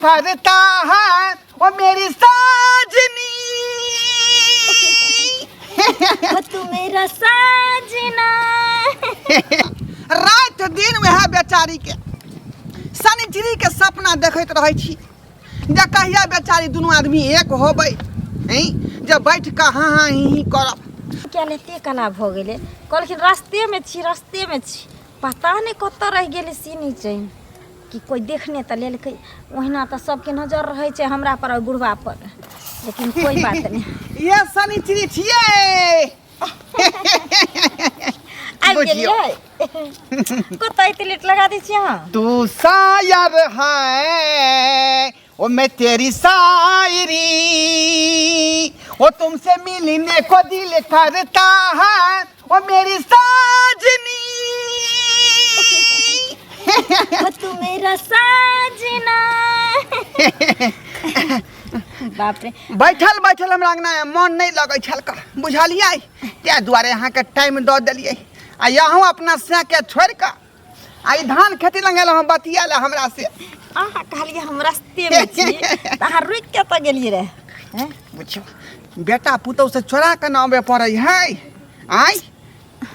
करता है वो मेरी साजनी तू मेरा साजना। रात दिन वह बेचारी के शनिचरी के सपना देखत रहे छी जे कहिया बेचारी दोनों आदमी एक होबै जब बैठ के हाँ ही करब। क्या लेते कना हो गेले कहलखिन रास्ते में छी पता नहीं कत रह गेले सीनी चैन कि कोई देखने तो लेल ओहिना तो सबके नजर रहे छे हमरा पर और बुढ़वा पर, लेकिन कोई बात नहीं। ये शनिचरी छिए आइ गेलिए कत इतलिट लगा दी छी हां। तू शायर है वो मैं तेरी शायरी वो तुमसे मिलने को दिल करता है वो मेरी साजनी तू मेरा साजना। बाप रे बैठल बैठल हमरा अंगना मन नहीं लगे छल का बुझलिए ते दुआरे यहाँ के टाइम दऽ देलिए आ यहाँ अपना से के छोड़ के आई धान खेती लंगेल हम बतिया ले हमरा से आहा कहलिए हम रास्ते में छी तहां रुक के त गेलिए रे हैं। बुझियो बेटा पुतौ से चोरा के नावे पड़ै है आई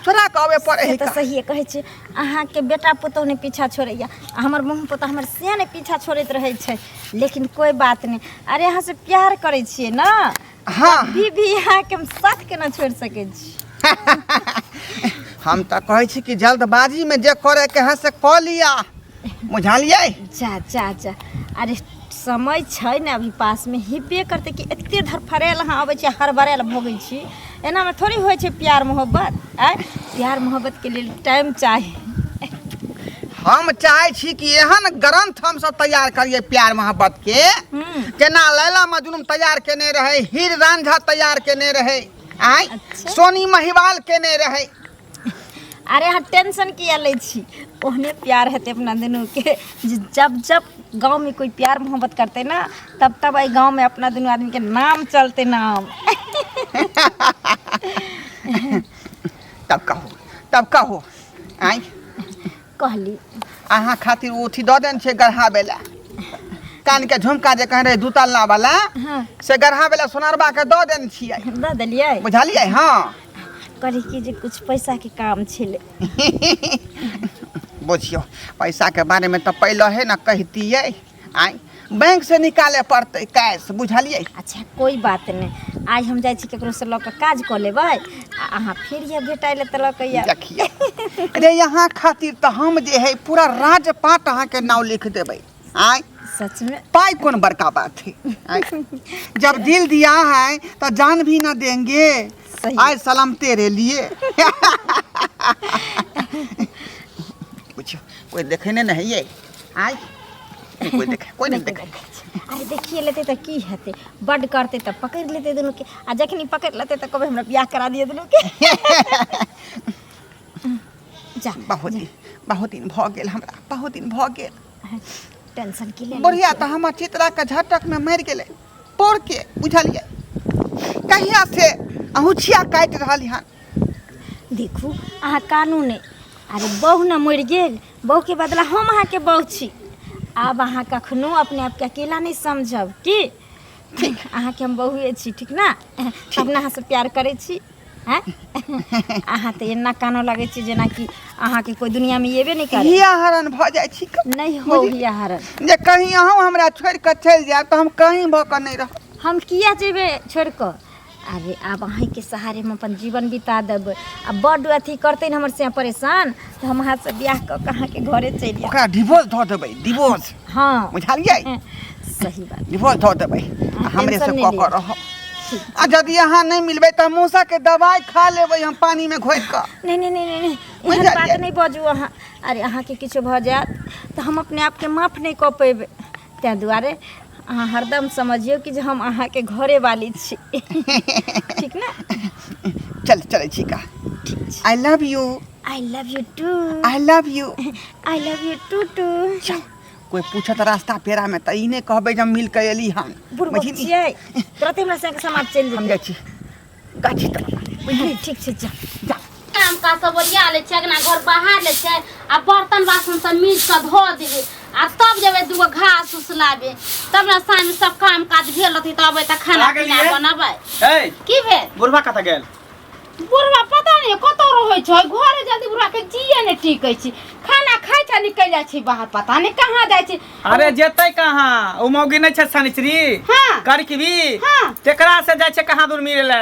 चोरा के आवे पड़ै है तो सही कहे छे अहाँ के बेटा पुतौ ने पीछा छोड़ैया हमर मुंह पुतौ हमर से ने पीछा छोड़ैत रहे छे, लेकिन कोई बात नहीं। अरे अहाँ से प्यार करे छिए ना हां भी यहाँ के हम साथ के ना छोड़ सके छी। हम तो कहे छी कि जल्दबाजी में जे करे के है से क लिया बुझलिए। जा जा जा अरे समय छै ने अभी पास में हिब्बे करते कि एते धरफरेल हाँ आवे छै हरबरेल भोगै छी एना में थोड़ी होय छै प्यार मोहब्बत। प्यार मोहब्बत के लिए टाइम चाहिए। हम चाहे छी कि एहन ग्रंथ हम सब तैयार करिए प्यार मोहब्बत के जेना लैला मजनू तैयार केने रहे हीर रांझा तैयार केने रहे आई अच्छा। सोनी महिवाल केने रहे। अरे हाँ टेंशन किया ले छी ओहने प्यार हेते अपना दोनों के जब जब गांव में कोई प्यार मोहब्बत करते ना तब तब आई गांव में अपना दोनों आदमी के नाम चलते नाम। तब कहो आई कहली अहाँ खातिर उठी दऽ देन छे गढ़ाबेला कान के झुमका जे कह रहे दू तल्ला वाला हाँ से गढ़ाबेला सोनारबा के दऽ देन छियै दऽ देलिए बुझलिए। हां करी कि जे कुछ पैसा के काम छले बुझियो पैसा के बारे में तो पहले है ना कहतिए आई बैंक से निकाले पड़ते कैश बुझलिए। अच्छा कोई बात नहीं आज हम जाय छी केकरो से ल के काज क लेबै अहाँ फिर ये भेटाइले त ल के देखिए अरे यहाँ खातिर तो हम जे है पूरा राजपाट अहाँ के नाम लिख देबै आई सच में पाई कौन बड़का बात है जब दिल दिया है तो जान भी ना देंगे आए सलाम तेरे लिए। पूछो कोई देखने नहीं है आई कोई नहीं देखे। अरे देखिए लेते तो की हेते बड करते तो पकड़ लेते दोनों के आ जखनी पकड़ लेते तो कबे हमरा ब्याह करा दिए दोनों के। जा बहुत दिन भ गेल हमरा बहुत दिन भ गेल टेंशन के ले बढ़िया तो हमर चित्रा के झटक में मर गेले पोड़ के बुझलिए कहिया से अहुछिया काट रहली हन। देखू अहाँ कानून अरे बहू न मर गेल बहू के बदला हम अहाँ के बहू छी अब अहाँ कखनो अपने आप के अकेला नहीं समझब की ठीक अहाँ के हम बहुए छी ठीक ना अपना अहाँ से प्यार करे छी हैं अहाँ तो एना कानो लगे छी जेना कि अहाँ के कोई दुनिया में येबे नहीं करे हिया हरण भ जाय छी नहीं हो हिया हरण जे कहीं अहूँ हमरा छोड़ के चल जाए तो हम कहीं भ के नहीं रह हम किया जेबे छोड़ कर। अरे अब अहीं के सहारे में अपन जीवन बिता देब अब बड़ अथी करते हमर से परेशान तो हम अहाँ से ब्याह क के अहाँ के घरे चलि ओकरा डिवोर्स ध देबै डिवोर्स हाँ बुझलिए सही बात डिवोर्स ध देबै हमरे से क के रह आ यदि अहाँ नहीं मिलबे तो मूसा के दवाई खा लेबै हम पानी में घोर के। नहीं एहन बात नहीं बाजू अहाँ। अरे अहाँ के किछो भ जात तो हम अपने आप के माफ नहीं क पेबे तै दुआरे अहाँ हरदम समझियो कि जे हम अहाँ के घरे वाली छी ठीक ना। चल छी का I love you too I love you too. कोई पूछत रास्ता पेरा में त इने कहबे जब मिल के एली हम बुझिए तुरंत हमरा संग समाज चल हम जाइ छी गाछी त ठीक छै जा काम का सब ओरिया ले छै अगना घर बाहर ले छै आ बर्तन बासन सब मीज के धो देबे आ तब जेबे दूगो घास उस लाबे तब ना साँझ सब काम काज भेल रहती तब त खाना पीना बनाबे। ए की भेल बुढ़वा कत गेल? बुढ़वा पता नहीं कतौ रहै छै घरे जल्दी बुढ़वा के जिए ने टिकै छी खाना खाइ छ निकल जाइ छी बाहर पता नहीं कहाँ जाइ छी। अरे जेतै कहाँ उ मौगी नहीं छै सनिचरी हाँ। करकबी हाँ। तेकरा से जाइ छै कहाँ दूर मिले ले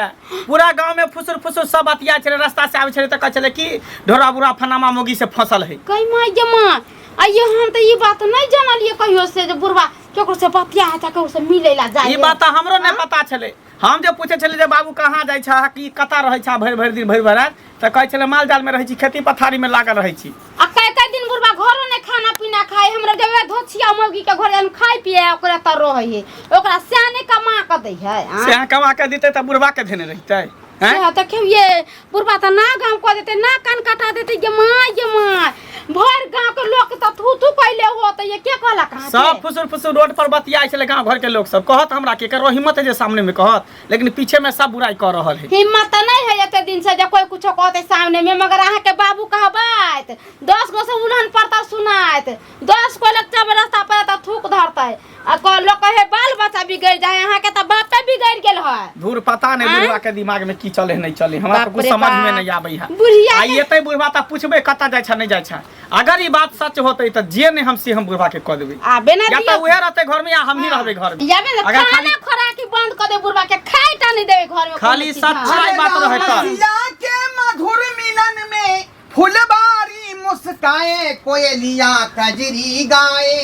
पूरा गांव में फुसुर फुसुर सब बतिया छले रास्ता से आबै छले त कहै छले कि ढोरा बुढ़ा फनामा मौगी से फंसल है। कई माय गे माय आइयो हम त ई बात नहीं जानलिए कहियो से जे बुढ़वा केकरो से बतिया है केकरो से मिले ला जाय। ई बात हमरो नहीं पता छले। हम जे पूछे छले जे बाबू कहाँ जाइ छ कि कता रहै छ भरि भरि दिन भरि भरि रात त कहै छले माल जाल में रहै छी खेती पथारी में लागल रहै छी। आ कई दिन बुढ़वा घरो ने खाना पीना खाए हमरा जब धोछिया मौगी के घरे हम खाई पिए ओकरा त रहै है ओकरा सियाने कमा के दै है। से कमा के देते त बुढ़वा के धेने रहतै हैं त के ये बुढ़वा त ना गांव को देते ना कान कटा देते गे माय भर गांव के लोग त थू थू कइले हो त ये के कहला कहां सब फुसुर फुसुर रोड पर बतियाई छले गांव घर के लोग सब कहत हमरा के करो हिम्मत है जे सामने में कहत लेकिन पीछे में सब बुराई कर रहल है। हिम्मत नहीं है एते दिन से जे कोई कुछ कहते सामने में मगर अहाँ के बाबू कहबात 10 गो से उन्हन पड़ता सुनात 10 को लच्चा रास्ता पर त थूक धरता है आ को लोग कहे बाल बच्चा बिगड़ जाए अहाँ के त बापे बिगड़ गेल है। दूर पता नहीं बुढ़वा के दिमाग में की चले नहीं चले हमरा तो कुछ समझ में नहीं आबै है। बुढ़िया आ एते बुढ़वा त पूछबे कता जाय छ नहीं जाय छ अगर ई बात सच होतै त जे ने हम से हम बुढ़वा के कह देबै आबे ना या त उहे रहते घर में या हम ही रहबे घर में। याबे ना अगर खाना खोराकी बंद कर दे बुढ़वा के खाए टा नहीं देवे घर में खाली सच्चाई बात रहे त रसिया के मधुर मिलन में फुलबारी मुस्काए कोयलिया कजरी गाए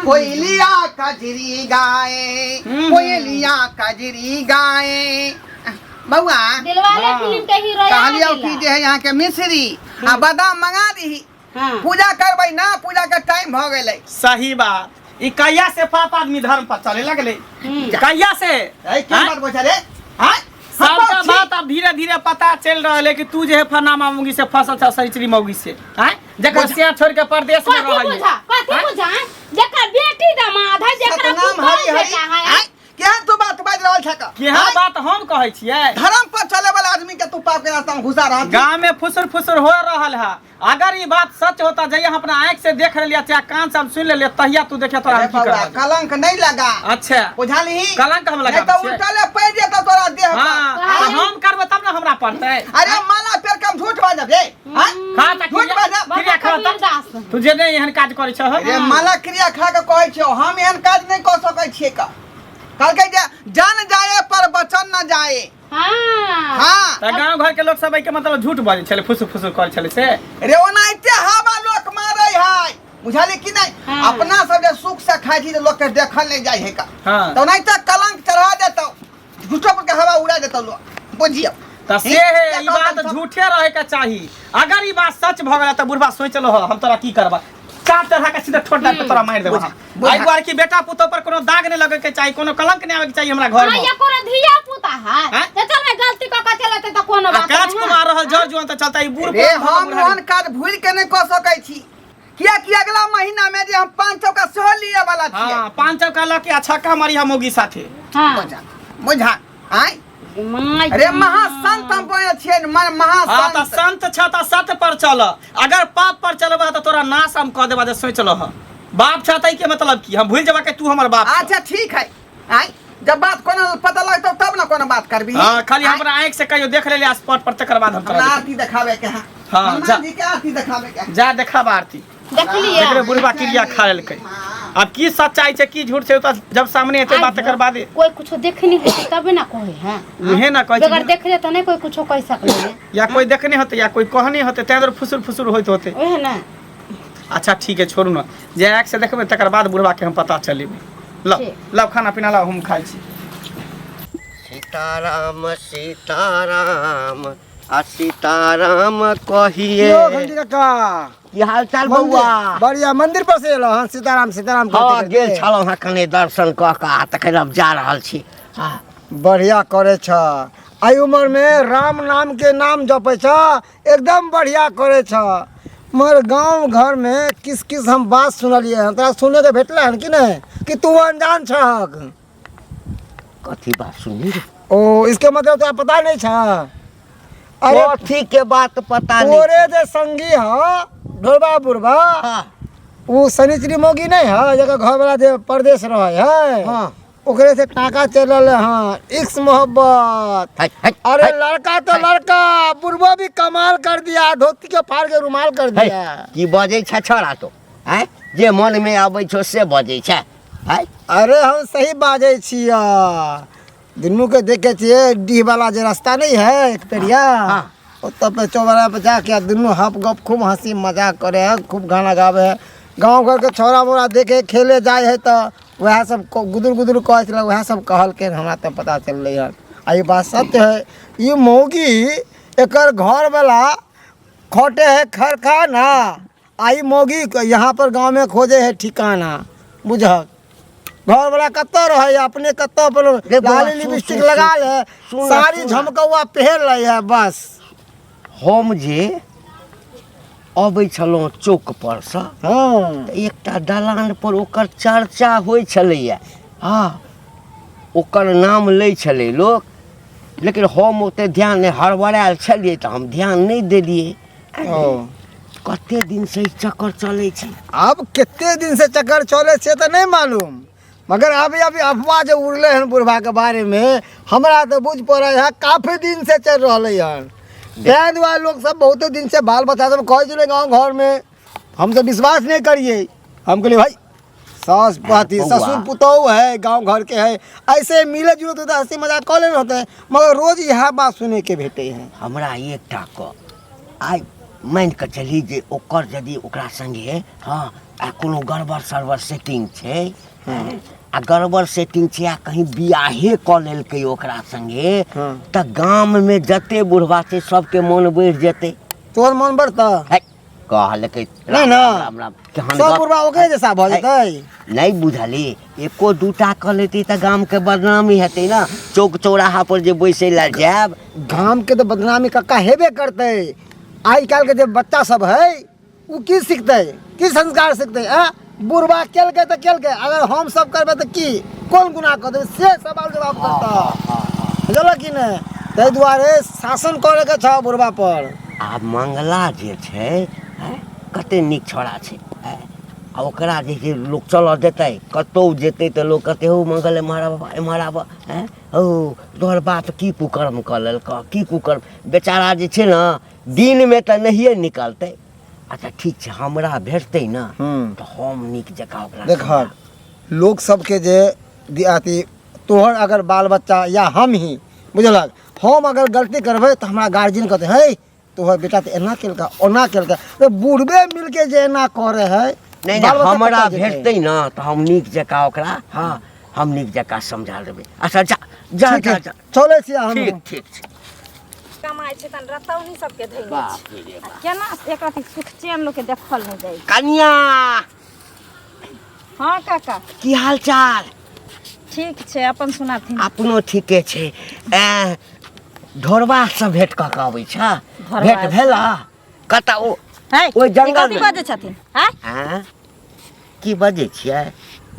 कोयलिया कजरी गाए कोयलिया कजरी गाए। बउआ दिलवाले फिल्म के हीरो कहलियो कि जे है यहाँ के मिश्री आ बादाम मंगा दी पूजा करबै ना पूजा के टाइम भ गेलै। सही बात ई कहिया से पाप आदमी धर्म पर चले लगले कहिया से ए क्या बात बोल रे हां सबका बात अब धीरे धीरे पता चल रहा है कि तू जे है फनामा मौगी से फसल छ सरिचरी मौगी से हैं जकर से छोड़ के परदेश में रह है कथि बुझा जकर बेटी दामाद है जकर नाम हरी हरी केहन तू बात बाज रहल छ का केहन बात हम कहै छियै धर्म पर चले वाला आदमी के तू पाप के रास्ता में घुसा रहा गांव में फुसुर फुसुर हो रहल है। अगर ये बात सच होता जइया अपना आंख से देख लिया चाहे कान से हम सुन ले तहिया तू देखे तोरा की कर कलंक नहीं लगा। अच्छा बुझाली कलंक हम लगा तो उल्टाले पड़ जेता तोरा देह पर हां हम करबे तब ना हमरा पड़तै। अरे माला फेर कम झूठ बाजब रे हां खा त झूठ बाजब क्रिया खाता तू जे नहीं एहन काज करै छ अरे माला क्रिया खा के कहै छौ हम एहन काज नहीं क सकै छियै का कहलकै जे जान जाए पर वचन न जाए। हां त गांव घर के लोग सब के मतलब झूठ बाजै छले फुसुर फुसुर करै छले से रे ओनाइते हवा लोक मारै है बुझाली कि नहीं अपना सब जे सुख से खाइ छी लोग के देखल नहीं जाय है का तो ओनाइते कलंक चढ़ा देतौ झूठो पर के हवा उड़ा देतौ लोग बुझियो त से है ई बात झूठे रहे के चाही। अगर ई बात सच भ गेला त बुढ़वा सोच लो हम तोरा की करबा काट चढ़ा के सीधा ठोड़ पे तोरा मार देबो आई बार की बेटा पुतो पर कोनो दाग नहीं लगे के चाहिए कोनो कलंक नहीं आवे के चाहिए हमरा घर में। या कोनो धिया पुता है त चल मैं गलती क के चलते त कोनो बात काज कुमार रहल जर जुआन त चलता ई बूढ़ रे हम ओहन काज भूल के नहीं क सकै छी किया कि अगला महीना में जे हम 500 का सेहो लिए वाला छी। हां 500 का लके अच्छा का मारी हम मोगी साथे हां बुझा आई अरे महासंत हम बोले छिए महासंत। हां त संत छ त सत पर चल अगर पाप पर चलबा त तोरा नाश हम क देबा जे सोच लो बाप छतै के मतलब की हम भूल जेबा के तू हमर बाप। अच्छा ठीक है आई जब बात कोनो पता लगतो तब ना कोनो बात करबी। हां खाली हमरा आंख से कहियो देख लेले स्पॉट पर तकर बाद हम हमरा आरती दिखावे के है। हां जा जी के आरती दिखावे के जा देखाब आरती देख लिए एकरे बुढ़वा क्रिया खा लेलकै अब की सच्चाई छै की झूठ छै त जब सामने एते बात कर बाद कोई कुछ देखनी है तबे ना कहे हैं उहे ना कह अगर देख ले त नहीं कोई कुछ कह सकले या कोई देखने होते या कोई कहने होते तेदर फुसुर फुसुर होइत होते ओहे ना। अच्छा ठीक है छोड़ू ना जे आंख से देखबे तकर बाद बुढ़वा के हम पता चलेबे लो लो खाना पीना ला हम खाइ छी। सीताराम सीताराम आ सीताराम कहिए घंटी काका की हाल चाल बउआ बढ़िया मंदिर पर से एलो हां सीताराम सीताराम हां गेल छलौ हां कने दर्शन क के आ तखन अब जा रहल छी। हां बढ़िया करे छ आई उम्र में राम नाम के नाम जपे छ एकदम बढ़िया करे छ। मगर गांव घर में किस किस हम बात सुनलिए हम तोरा सुने के भेटले हन कि नहीं कि तू अनजान छक कथी बात सुनी रे ओ इसके मतलब तो पता नहीं छ। कथी के बात पता नहीं तोरे जे संगी ह ढोलबा बुढ़बा वो शनिचरी मोगी नहीं है जगह घर वाला जे परदेश रहे है हाँ ओकरे से टाका चलल है हाँ इश्क मोहब्बत। अरे लड़का तो लड़का बुढ़बो भी कमाल कर दिया धोती के फाड़ के रुमाल कर दिया। की बजे छ छोड़ा तो हैं जे मन में आबै छो से बजे छ है। अरे हम सही बाजे छिया दुनू के देखे छिए डी वाला जे रास्ता नहीं है एक पेरिया ओतऽ पे चौबरा पे जाके दुनू हप गप खूब हंसी मजाक करे है खूब गाना गावे है। गाँव घर के छोरा मोरा देखे खेले जाए है तो वह सब गुदुर गुदुर कहे छल वह सब कहल के हमरा तो पता चल रही है। आ ये बात सत्य है ये मौगी एकर घर वाला खोटे है खरखाना आई मौगी यहाँ पर गांव में खोजे है ठिकाना बुझक घर वाला कत्तो रहे अपने कत्तो पर लाली लिपस्टिक लगा ले सारी झमकौआ पहन ले है बस। हम जे अबै छलहुँ चौक पर से हाँ एकटा दलान पर ओकर चर्चा होइ छलैया हाँ ओकर नाम लै छलै लोक लेकिन हम ओते ध्यान नहीं हड़बड़ायल छलिए तो हम ध्यान नहीं देलिए। कते दिन से ई चक्कर चलै छै अब कितने दिन से चक्कर चले से तो नहीं मालूम मगर अभी अभी अफवाह जो उड़ले हैं बुढ़वा के बारे में हमरा तो बुझ पड़े है काफी दिन से चल रहा है। तैं दुआरे लोग सब बहुत दिन से बाल बच्चा सब कहे चले गाँव घर में हम तो विश्वास नहीं करिए हम कहलिए भाई सास पति ससुर पुतौह है गांव घर के है ऐसे मिले जुले तो हंसी मजाक कऽ लेने होते हैं मगर रोज यह बात सुने के भेटे हैं। हमरा एकटा क आइ मान के चली जे ओकर यदि ओकरा संगे हाँ आ कोनो गड़बड़ सरबर सेटिंग छै आ गड़बड़ सेटिंग छै आ कहीं बियाहे कऽ लेलकै ओकरा संगे त गाम में जते बुढ़वा छै सबके मन बढ़ि जेतै। तोर मन बढ़ता कहलकै नहीं ना राम राम केहन सब बुढ़वा ओकरे जैसा भऽ जेतै नहीं बुझली एको दूटा कऽ लेतै त गाम के बदनामी हेतै ना चौक चौराहा पर जे बैसै ला जायब गांव के तो बदनामी कक्का हेबे करते। आई काल के जो बच्चा सब है वो की सीखते की संस्कार सीखते बुढ़वा केलके तो केलके अगर हम सब करबे तो की कौन गुनाह कर देबै से सवाल जवाब करता बुझल कि नहीं ताहि दुआरे शासन करे के छ बुढ़वा पर। आ मंगला जे छै कते नीक छोड़ा छै आ ओकरा जे छै लोक चलऽ देतै कतहु जेतै तऽ लोक कहतै हौ मंगल एम्हर आबऽ हौ तोहर बाप की कुकर्म कऽ लेलकऽ की कुकर्म बेचारा जे छै ने दिनमे तऽ नहिए निकलतै। अच्छा ठीक छै हमरा भेटतै ने तऽ हम नीक जकाँ ओकरा देख लोग सबके जे अथी तोहर अगर बाल बच्चा या हम ही बुझलक हम अगर गलती करबै तऽ हमरा गार्जियन कहते है तोहर बेटा तो एना केलका ओना केलका तो बूढ़बे मिलके जे एना करे है नहीं हमरा भेटतै न तऽ हम नीक जकाँ ओकरा हाँ हम नीक जकाँ समझा देबै। अच्छा जा जा जा चले छी हम ठीक ठीक छै कमाइ छै तन रतौनी सबके धैले छै केना एक रति सुख चैन लोग के देखल नहीं जाइ कन्या हाँ काका की हाल चाल ठीक छै अपन सुनाथिन अपनो ठीके छै ढोरबा से भेट कऽ के अबै छ भेट भेला कतऽ ओ है ओइ जंगल में में बजै छथिन हैं की बजै छियै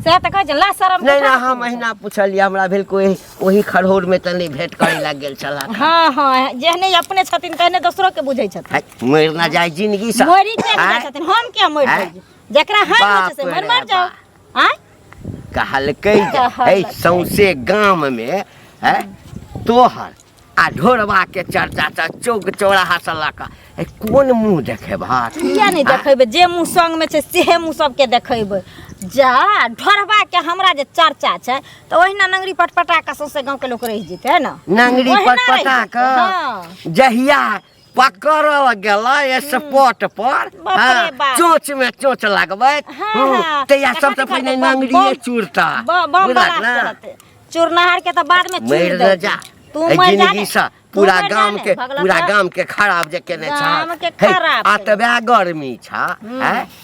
से तऽ कहै छै ला शरम नहीं ना हम अहिना पूछलिए हमरा भेल कोई ओही खरहोर में तनी भेट करे लग गेल छला। हाँ हाँ जेहने अपने छथिन तहने दोसरो के बुझै छथिन मरि ना जाय जिंदगी से मरि नहि जाइ छथिन हम क्या मरि जाइ जकरा हाथ होइ छै से मर जाओ हैं कहलकै है सौंसे गाम में है तोहर आ ढोरबा के चर्चा त चौक चौराहा से लक कोन मुंह देखेबा किया नहीं देखेबे जे मुंह संग में छै सेहे मुंह सबके देखेबे जा ढोरबा के हमरा जे चर्चा छै त ओहिना नंगरी पटपटा के सौंसे गांव के लोग रहि जेतै है ना नंगरी पटपटा के जहिया पकड़ गेला स्पॉट पर चोच में चोच लगबै तैया सबसे पहले नंगरिए चूरता चूरनहार के त बाद में चूर दे जा तू मर जा पूरा गाम के खराब जे केने छ अतबे गर्मी छ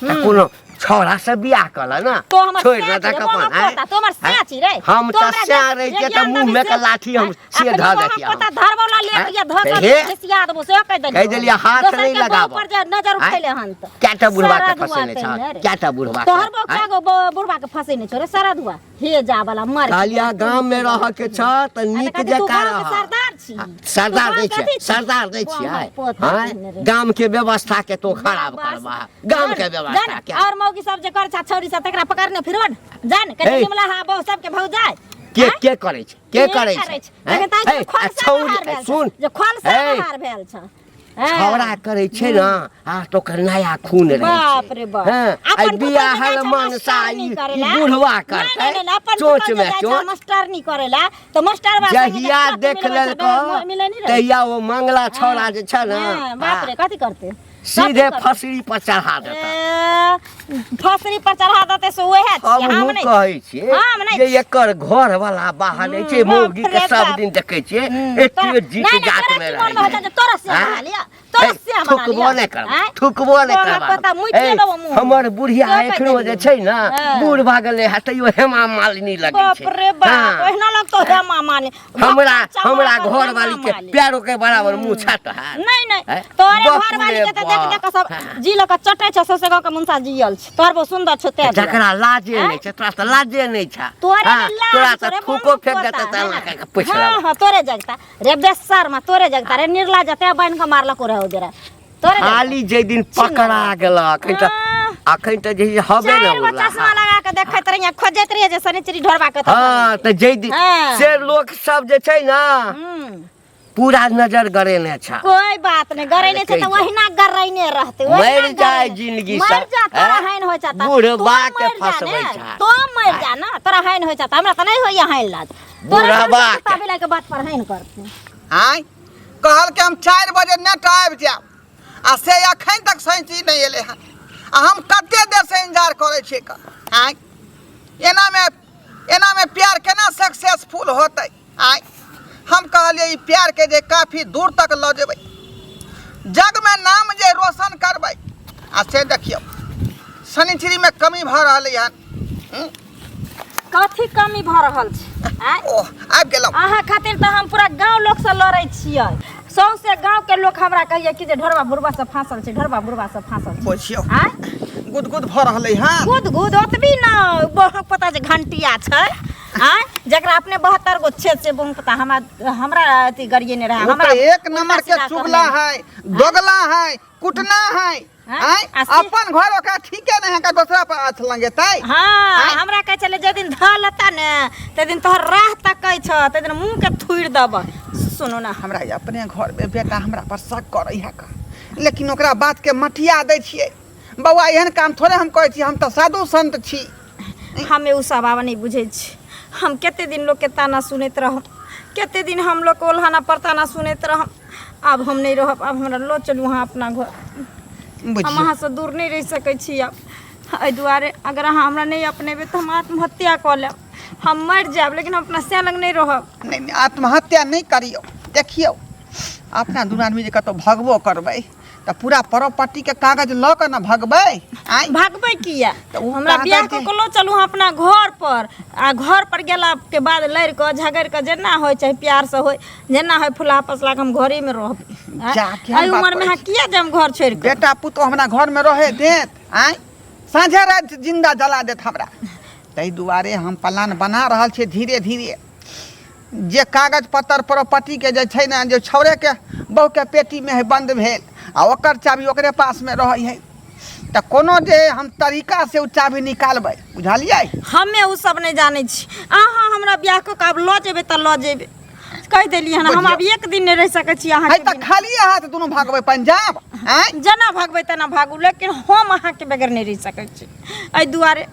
कोनो छोरा से बियाह कला ना छोड़ ना तक अपन है तोमर साची रे हम त सारे के त मुंह में के लाठी हम से ध देखिया पता धरबौला ले के धक खिसिया देबो से कह देलिया हाथ नहीं लगाबो ऊपर जे नजर उठैले हन त केटा बुढ़वा के फसेने छ केटा बुढ़वा तोहर बच्चा गो बुढ़वा के फसेने छ रे सरदुआ हे जा वाला मर कालिया गांव में रह के छ त नीक जका रह सरदार छी सरदार तो दै कथी छियै छी? सरदार दै वो छियै हमर पोता हाँ? केने रे। गाम के व्यवस्था के तो खराब करबा गाम के व्यवस्था जान, क्या और मौगी सब जे कर छा छौरी सब तकरा पकड़ने फिरो न जान कते हे। निमला हा बहु सब के भौ जाय के करे छै के करे छै लेकिन ताई हे, के खोल आ से छौरी बाहर भेल सुन जे खोल से हे। बाहर भेल छ छौड़ा करे छै ना आ तो ओकर नया खून रहे बाप रे बाप आई बियाह मनसाई बुढ़वा करतै चोच में चोच मास्टरनी करेला तो मास्टर बा जहिया देख लेलको तहिया वो मंगला छौड़ा जे छै ना बाप रे कथी करते सीधे फसरी पर चढ़ा देता फसरी पर चढ़ा देते से ओहे छी हम हम हूँ नहीं कहै छियै हम नहीं जे एकर घर वाला बाहर नहीं छै मौगी के बाप रे सब बाप। दिन देखे छियै एते जीत जात में रहे तोरा से बना लिया तोरा से बना थुकबो लिया नहीं करबा थुकबो नहीं तोरा पता मुइठे देबो करबा मुँह हमर बुढ़िया तो एखनो कहि जे दियौ। छै ना हाँ। बूढ़ भा गेलै है तैयो हेमा मालिनी लगे बाप छै रे बाप हाँ। ओहिना लग तो है मामाने हमरा घर वाली के पैरों के बराबर मुंह छट है नहीं नहीं हैं? तोरे बाप घर वाली रे के त देख देख सब बाप। जी लक चटे छ ससे गांव के मुंसा जियल छ तोर बहुत सुंदर छ ते जकरा लाजे नहीं छै तोरा त लाजे नहीं छै तोरे हाँ, में लाज तोरा छ त रे, थूको बम्बू फेंक पोता, देता त हाँ। लगा के पूछ हाँ हाँ तोरे जगता रे बेसर में तोरे जगता रे निर्ला जते बन के मारलक रे उधर तोरे जगता। खाली जे दिन पकड़ा गेलक अखन त जे हबे चार न गो चश्मा लगा के देखैत रहिए खोजैत रहिए जे शनिचरी ढोरबा के हाँ त जे दिन हाँ। से लोग सब जे छै ना पूरा नजर गरेने छ कोई बात नहीं गरैने से तो वहीना गरैने रहते वहीना मर जाए गरैने। जिंदगी मर से, जा तोरा हैं? हैन हो जाता बूढ़बा तू के मर जा फंसबै ने, छै। तो मर जा ना तोरा हैन हो जाता हमरा त नहीं होइया हैन लाज बूढ़बा के। तोरा के बात पर हैन करते आय कहल के हम 4 बजे नेट आबि जायब आ से अखन तक सैंची नहीं एले हन आ हम कते देर से इंतजार करे छियै का आय एना में प्यार केना सक्सेसफुल होतै आय हम कहलिए ई प्यार के जे काफी दूर तक ल जेबै जग में नाम जे रोशन करबै आ से देखियो शनिचरी में कमी भ रहलै हन कथी कमी भ रहल छै आय ओह आबि गेलौ अहाँ खातिर त हम पूरा गांव लोग से लड़ै छियै सौंसे गांव के लोग हमरा कहिए कि जे ढोरबा बुढ़बा से फांसल छै ढोरबा बुढ़बा से फांसल छै बुझियो आय गुदगुद भ रहलै हन गुद गुद ओतबी न बहुत पता जे घंटिया छै आय जकरा अपने 72 गो छेद से बहुत पता हमरा अथी गरिए ने रहे वो हमरा तो एक नंबर के चुगला है दोगला है कुटना है हाँ? आय अपन घर ओकरा ठीके नहीं है का दूसरा पर हाथ लंगेतै हाँ हमरा कहे चले जे दिन ध लेता ने ते दिन तोहर राह तकै छ ते दिन मुंह के थुइर दब सुनो ना हमरा अपने घर में बेटा हमरा पर शक करे है का लेकिन ओकरा बात के मटिया दै छियै बौआ एहन काम थोड़े हम कहै छी हम तो साधु संत छी हमें उ सब आवा नहीं बुझे छी हम केते दिन लोग के ताना सुनैत रहम केते दिन हम लोग को ओल्हाना पर ताना सुनैत रहम अब हम नहीं रहब अब हमरा लो चलू वहाँ अपना घर हम बुझियो अहाँ से दूर नहीं रह सकै छी अब एहि दुआरे अगर अहाँ हमरा नहीं अपनेबे तो हम आत्महत्या कऽ लेब हम मर जाएब लेकिन हम अपना से लग नहीं रहब नहीं नहीं, आत्महत्या नहीं करियो देखियो अपना दू आदमी जे कतौ भगबो करबै तो पूरा प्रॉपर्टी के कागज ल के न भगबै आय भागबै किया तऽ उ हमरा कागज बियाह जे- कऽ लो चलू अपना घर पर आ घर पर गेला के बाद लड़ कऽ झगड़ कऽ जेना होय चाहे प्यार से होय जेना होय फुला फसला के हम घरे में रहब जा, केहन एहि बात उम्र में कहै अहाँ किया जे हम घर छोड़ के बेटा पुतो हमरा घर में रहे देत आय साँझे रात जिंदा जला देत हमरा ताहि दुआरे हम प्लान बना रहल छियै धीरे धीरे जे कागज पत्तर प्रॉपर्टी के जे छै ने जे छौरे के बहू के पेटी में है बंद भेल आ ओकर चाबी ओकरे पास में रहै है तऽ कोनो जे हम तरीका से उ चाबी निकालबै बुझलियै हमे उ सब नहीं जाने छी अहाँ हमरा बियाह कऽ के आब लऽ जेबै तऽ लऽ जेबै कह देलियै हन हम आब एक दिन नहीं रह सकै छी अहाँ है तऽ खाली हाथ दुनू भागबै पंजाब आय जेना भागबै तेना भागू लेकिन हम अहाँके बगैर नहीं रह सकै छी एहि दुआरे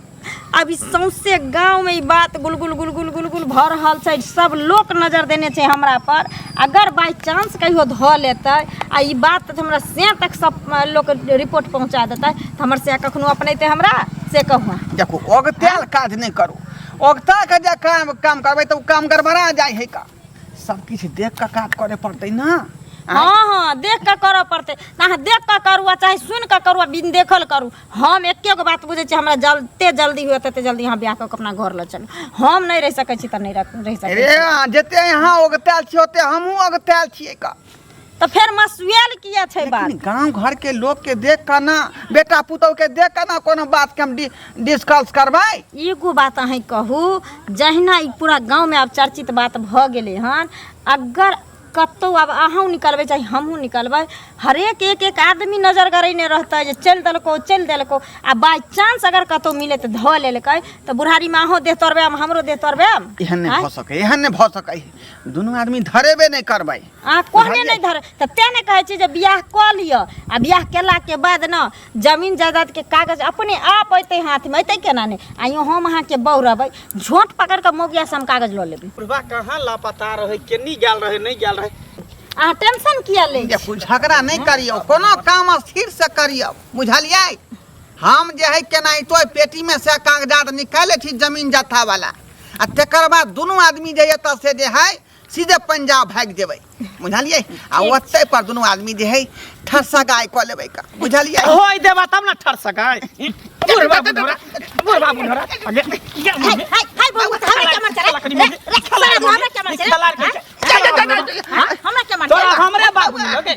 अभी सौंसे गांव में ई बात गुलगुल गुलगुल गुलगुल भऽ रहल छै सब लोग नजर देने छै हमरा पर अगर बाई चांस कहियो धऽ लेतै आ ई बात हमरा से तक सब लोग रिपोर्ट पहुंचा देतै तऽ हमर से कखनो अपनैते हमरा से कहू देखो ओगताल काज नहीं करू ओगता के जे काम करबै तऽ उ काम गड़बड़ा जाइ है का सब किछ देख के काज करे पड़तै ना हाँ हाँ देख के करऽ पड़तै अहाँ देख के करू आ चाहे सुन के करू आ बिन देखल करू हम एके गो बात बुझै छी हमरा जल्दी जल्दी हुए तते जल्दी यहाँ ब्याह कऽ के अपना घर लऽ चलू हम नहीं रह सकै छी तऽ नहीं रह सकै रे जते यहाँ ओगताल छी ओते हमहूँ ओगताल छियै का तऽ फेर मसुएल किया छै बात लेकिन गांव घर के लोग के देख के ना बेटा पुतौह के देख के ना कोनो बात के हम डिस्कस करबै एगो बात अहीं कहू जहिना ई पूरा गांव में आब चर्चित बात भऽ गेलै हन अगर कतो अब अहूँ निकलबै चाहे हमहूँ निकलबै हरेक एक आदमी नजर करैने रहतै जे चलि देलको आ बाय चांस अगर कतौ मिले तऽ धऽ लेलकै तऽ बुढ़ारी में अहूँ देह तोड़बै हमरो देह तोड़बै एहन नहीं भऽ सकै दुनू आदमी धरेबे नहीं करबै कोहने नहीं धरे तऽ तें ने कहै छी जे बियाह कऽ लिअ आ बियाह केला के बाद न जमीन जायदाद के कागज अपने आप अयतै हाथ में अयतै केना नहीं आइयो हम अहाँ के बहू रहबै झोंट पकड़ के मोगिया से हम कागज लऽ लेबै बुढ़वा कहाँ लापता रहे केनी गेल रहे नहीं गेल रहे अहाँ टेंशन किया लै देखू झगड़ा नहीं करियो कोनो काम स्थिर से करियो बुझलियै हम जे है केनाहितो पेटी में से कागजात निकाले छी जमीन जत्था वाला आ तकर बाद दुनू आदमी जे एतऽ से जे है सीधे पंजाब भाग जेबै बुझलियै आ ओतै पर दुनू आदमी जे है ठरसगाय कऽ लेबै का बुझलियै होय देबा तब ना ठरसगाय बुढ़वा बुढ़वा हाय बाबू हमरा क्या मन चले हमरा क्या मन चले हमरा क्या मन तोरा हमरे बाबू लगे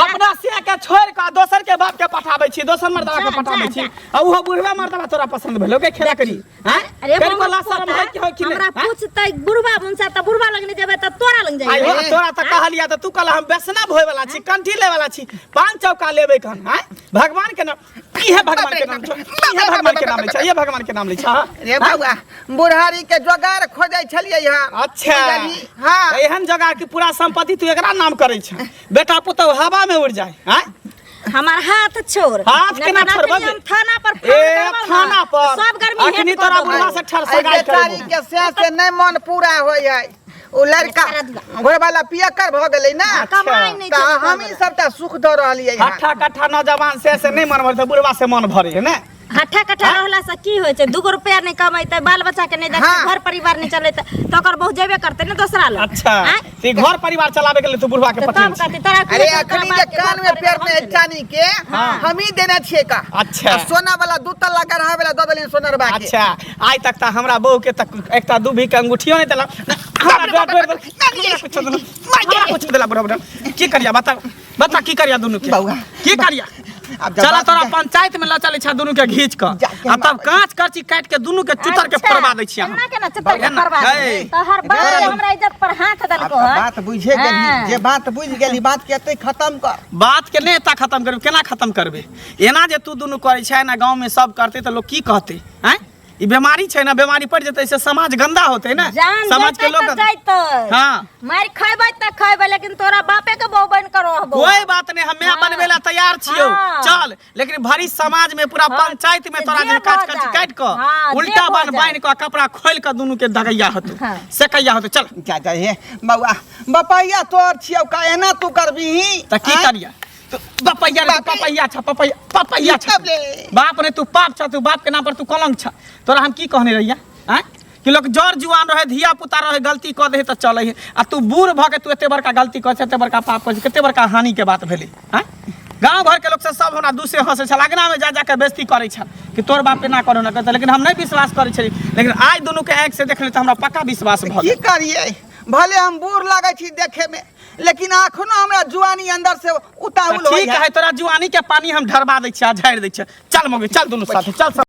अपना से के छोड़ के दोसर के बाप के पठाबै छी दोसर मर्दवा के पठाबै छी आ ओहो बुढ़वा मर्दवा तोरा पसंद भेलो के खेला करी हैं अरे बोला शर्म है कि हो कि हमरा पूछतै बुढ़वा मुंसा त बुढ़वा लगने जेबै त तोरा लग जाइए आई तोरा त कहलिया त तू कहला हम वैष्णव होय वाला छी कंठी ले वाला छी पांच चौका लेबै कन हैं भगवान के नाम ई है भगवान के नाम ये भगवान के नाम ले छ ये भगवान के नाम ले छ रे बाबा बुढ़ारी के जोगार खोजै छलियै यहाँ अच्छा हां एहन जगह की पूरा संपत्ति तू एकरा नाम करै छ बेटा पुतौ हवा में उड़ जाए हैं हमार हाथ छोड़ हाथ के ना छोड़बे थाना पर थाना पर सब गर्मी अखनी तोरा बुढ़वा से ठरसगाय बेचारी के से नहीं मन पूरा होय है ओ लड़का घर वाला पियकर भ गेलै ना कमाई नहीं त हम ही सबटा सुख द रहलियै हट्ठा कट्ठा नौजवान से नहीं मन भरते बुढ़वा से मन भरे है ना हट्ठा कट्ठा रहला से की होय छै 2 रुपया नहीं कमाइते बाल बच्चा के नहीं देखते घर परिवार नहीं चलेते तो ओकर बहु जेबे करते ना दूसरा लोग अच्छा ते घर परिवार चलावे के लिए तू बुढ़वा के पता तब कहते तोरा अरे अखनी के कान में पैर में चानी के हम ही देने छिए का अच्छा सोना वाला 2 तल्ला गढ़ा वाला द देली सोनरबा के अच्छा आज तक त हमरा बहू के तक एकटा दूभी के अंगूठियो नहीं देला हमरा कुछ देला बुढ़वा की करिया बता की करिया दोनों के की करिया चला तोरा पंचायत में ल चले छ दोनों के घींच क आ तब कांच करची काट के दोनों के चुतर के फरवा दै छी हमरा के ना चुतर के फरवा तो हर बात हमरा इज्जत पर हाथ देलको है बात बुझे गेली जे बात बुझ गेली बात के एते खत्म कर बात के नेता खत्म करबे केना खत्म करबे एना जे तू दोनों करे छै ना गांव में सब करते त लोग की कहते हैं ई बीमारी छै ना बीमारी पड़ जते से समाज गंदा होते ना समाज के लोग हां मार खैबै त खैबै लेकिन तोरा बापे के बहु बन करो कोई बात नहीं हमें बनबे ला तैयार छियो चल लेकिन भरी समाज में पूरा पंचायत में तोरा जे काट क उल्टा बांध क कपड़ा खोल क दोनों के दगैया हतो से कहिया हतो चल जा हे बउआ बपैया तोर छियौ का एना तू करबीही त की करिया पपैया छ बाप ने तू पाप छ तू बाप के नाम पर तू कलंक छ तोरा हम की कहने रहिया हैं कि लोग जर जुआन रहे धिया पुता रहे गलती क दे त चले है आ तू बूढ़ भ के तू एते बड़का गलती क एते बड़का पाप क केते बड़का हानि के बात भेले हैं गांव घर के लोग से सब हमरा दूसरे हंसे छ लगना में जा के बेइज्जती करे छ कि तोर बाप पे ना करो ना करते लेकिन हम नहीं विश्वास करे छी लेकिन आज दोनों के आंख से देखले त हमरा पक्का विश्वास भ की करिए भले हम बूढ़ लागे छी देखे में लेकिन अखनो हमरा जुआनी अंदर से उताउल होय ठीक है तोरा जुआनी के पानी हम ढरबा दै छी आ झाड़ दै छी चल मगे चल दोनों साथ चल